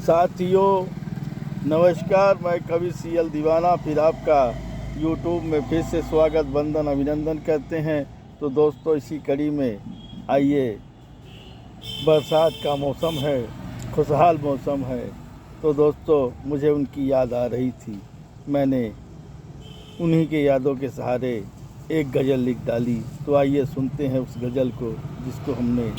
साथियों नमस्कार, मैं कवि सीएल दीवाना फिर आपका यूट्यूब में फिर से स्वागत वंदन अभिनंदन करते हैं। तो दोस्तों, इसी कड़ी में आइए, बरसात का मौसम है, खुशहाल मौसम है। तो दोस्तों, मुझे उनकी याद आ रही थी। मैंने उन्हीं के यादों के सहारे एक गज़ल लिख डाली। तो आइए सुनते हैं उस गज़ल को जिसको हमने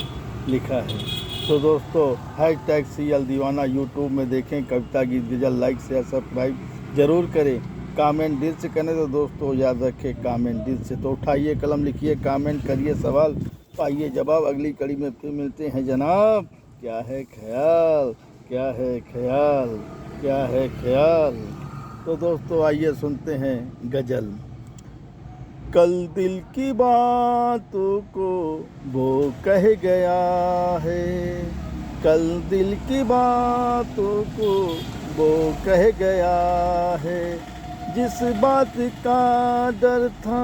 लिखा है। तो दोस्तों, हैशटैग सीएल दीवाना यूट्यूब में देखें, कविता गीत गज़ल लाइक शेयर सब्सक्राइब ज़रूर करें। कमेंट दिल से करें। तो दोस्तों याद रखें, कमेंट दिल से। तो उठाइए कलम, लिखिए, कमेंट करिए, सवाल पाइए जवाब। अगली कड़ी में फिर मिलते हैं जनाब। क्या है ख्याल, क्या है ख्याल, क्या है ख्याल। तो दोस्तों आइए सुनते हैं गज़ल। कल दिल की बातों को वो कह गया है, कल दिल की बातों को वो कह गया है। जिस बात का डर था,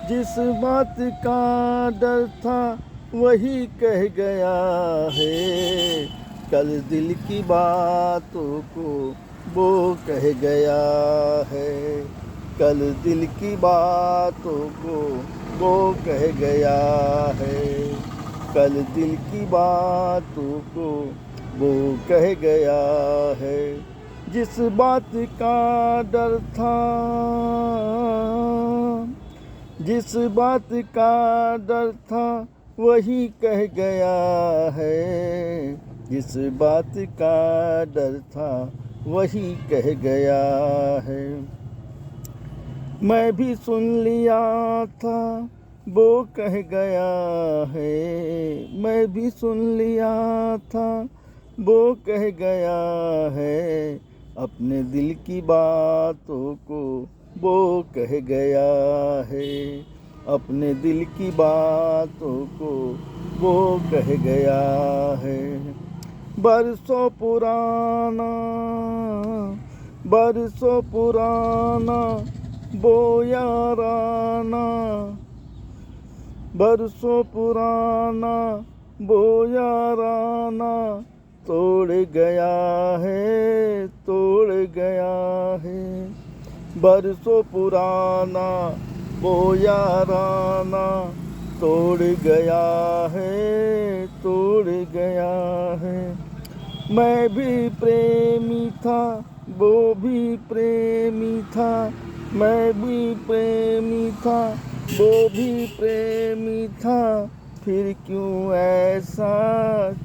जिस बात का डर था वही कह गया है। कल दिल की बातों को वो कह गया है, कल दिल की बातों को वो कह गया है। कल दिल की बातों को वो कह गया है। जिस बात का डर था, जिस बात का डर था वही कह गया है। जिस बात का डर था वही कह गया है। मैं भी सुन लिया था वो कह गया है, मैं भी सुन लिया था वो कह गया है। अपने दिल की बातों को वो कह गया है, अपने दिल की बातों को वो कह गया है। बरसों पुराना, बरसों पुराना वो याराना, बरसों पुराना वो याराना तोड़ गया है, तोड़ गया है। बरसों पुराना वो याराना तोड़ गया है, तोड़ गया है। मैं भी प्रेमी था, वो भी प्रेमी था, मैं भी प्रेमी था, वो भी प्रेमी था। फिर क्यों ऐसा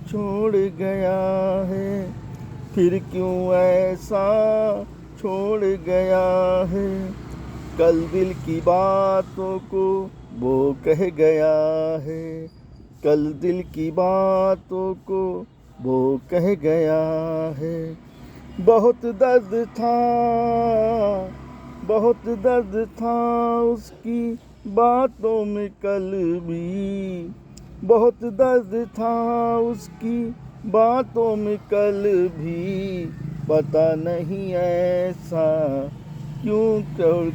छोड़ गया है, फिर क्यों ऐसा छोड़ गया है। कल दिल की बातों को वो कह गया है, कल दिल की बातों को वो कह गया है। बहुत दर्द था, बहुत दर्द था उसकी बातों में कल भी, बहुत दर्द था उसकी बातों में कल भी। पता नहीं ऐसा क्यों कर,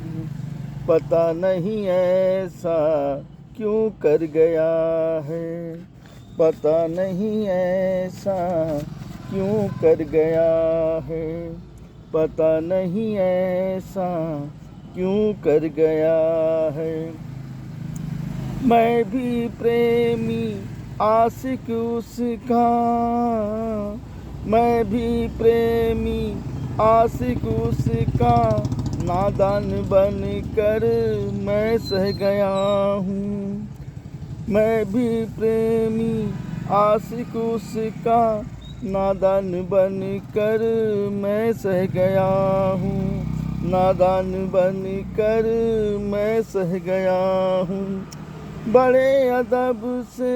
पता नहीं ऐसा क्यों कर गया है। पता नहीं ऐसा क्यों कर गया है। पता नहीं ऐसा क्यों कर गया है। मैं भी प्रेमी आशिक उसका, मैं भी प्रेमी आशिक उसका। नादान बन कर मैं सह गया हूँ, मैं भी प्रेमी आशिक उसका। नादान बन कर मैं सह गया हूँ, नादान बन कर मैं सह गया हूँ। बड़े अदब से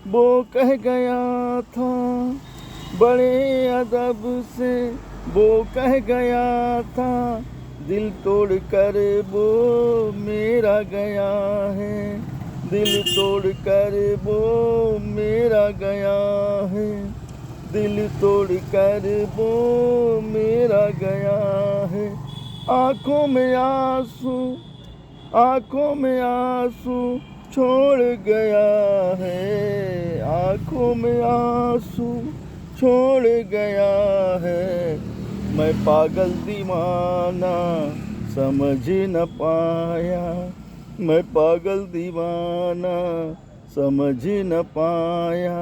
वो कह गया था, बड़े अदब से वो कह गया था। दिल तोड़ कर वो मेरा गया है, दिल तोड़ कर वो मेरा गया है। दिल तोड़ कर वो मेरा गया है। आँखों में आंसू, आँखों में आंसू छोड़ गया है, आँखों में आंसू छोड़ गया है। मैं पागल दीवाना समझ न पाया, मैं पागल दीवाना समझ न पाया,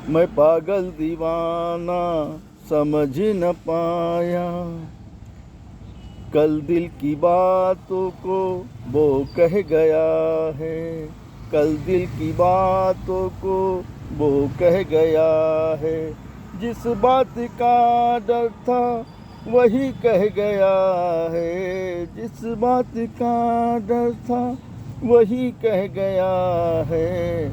मैं पागल दीवाना समझ न पाया। कल दिल की बातों को वो कह गया है, कल दिल की बातों को वो कह गया है। जिस बात का डर था वही कह गया है, जिस बात का डर था वही कह गया है।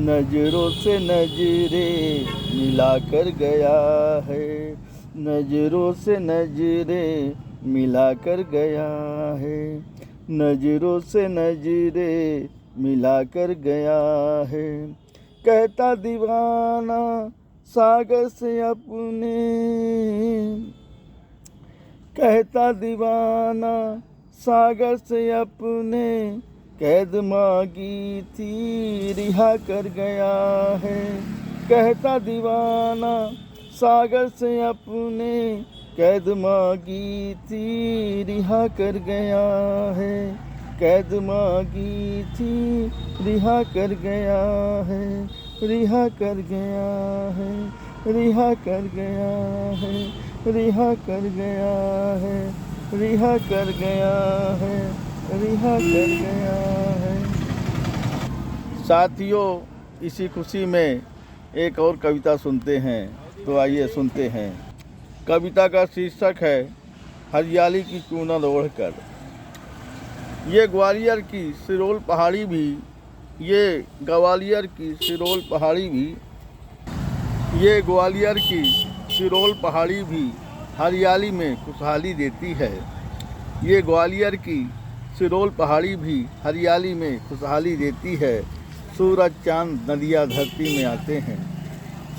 नजरों से नजरें मिला कर गया है, नजरों से नजरें मिला कर गया है, नजरों से नजरें मिला कर गया है। कहता दीवाना सागर से अपने, कहता दीवाना सागर से अपने कैद मांगी थी रिहा कर गया है। कहता दीवाना सागर से अपने कैद मांगी थी रिहा कर गया है, कैद मांगी थी रिहा कर गया है, रिहा कर गया है, रिहा कर गया है, रिहा कर गया है, रिहा कर गया है, रिहा कर गया है। साथियों, इसी खुशी में एक और कविता सुनते हैं, तो आइए सुनते हैं। कविता का शीर्षक है हरियाली की चूनर ओढ़कर। ये ग्वालियर की सिरोल पहाड़ी भी, ये ग्वालियर की सिरोल पहाड़ी भी, ये ग्वालियर की सिरोल पहाड़ी भी हरियाली में खुशहाली देती है। ये ग्वालियर की सिरोल पहाड़ी भी हरियाली में खुशहाली देती है। सूरज चांद नदियाँ धरती में आते हैं,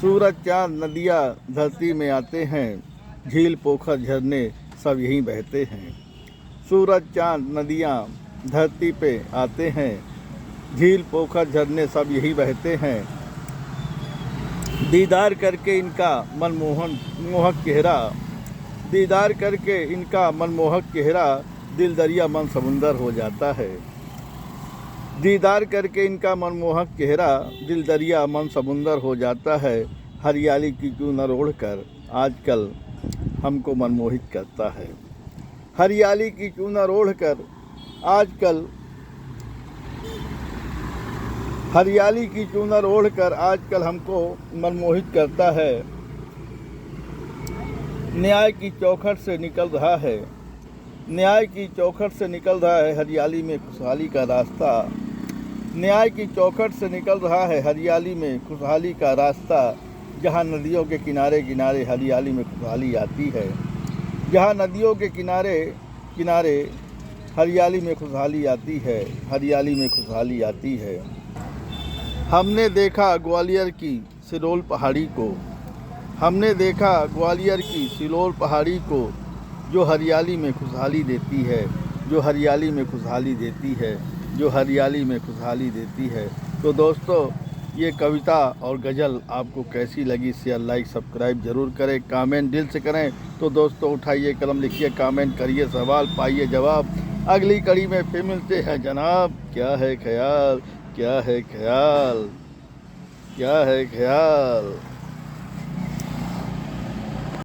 सूरज चांद नदियाँ धरती में आते हैं, झील पोखर झरने सब यहीं बहते हैं। सूरज चांद नदियाँ धरती पे आते हैं, झील पोखर झरने सब यही बहते हैं। दीदार करके इनका मनमोहक चेहरा, दीदार करके इनका मनमोहक चेहरा, दिल दरिया मन समुंदर हो जाता है। दीदार करके इनका मनमोहक चेहरा, दिल दरिया मन समुंदर हो जाता है। हरियाली की चूनर ओढ़कर आजकल हमको मनमोहित करता है। हरियाली की चूनर ओढ़कर आजकल, हरियाली की चूनर ओढ़कर आजकल हमको मनमोहित करता है। न्याय की चौखट से निकल रहा है, न्याय की चौखट से निकल रहा है हरियाली में खुशहाली का रास्ता। न्याय की चौखट से निकल रहा है हरियाली में खुशहाली का रास्ता। जहाँ नदियों के किनारे किनारे हरियाली में खुशहाली आती है, जहाँ नदियों के किनारे किनारे हरियाली में खुशहाली आती है, हरियाली में खुशहाली आती है। हमने देखा ग्वालियर की सिरोल पहाड़ी को, हमने देखा ग्वालियर की सिरोल पहाड़ी को, जो हरियाली में खुशहाली देती है, जो हरियाली में खुशहाली देती है, जो हरियाली में खुशहाली देती है। तो दोस्तों, ये कविता और गज़ल आपको कैसी लगी, शेयर लाइक सब्सक्राइब ज़रूर करें, कमेंट दिल से करें। तो दोस्तों, उठाइए कलम, लिखिए कमेंट करिए, सवाल पाइए जवाब। अगली कड़ी में फिर मिलते हैं जनाब। क्या है ख्याल, क्या है ख्याल, क्या है ख्याल।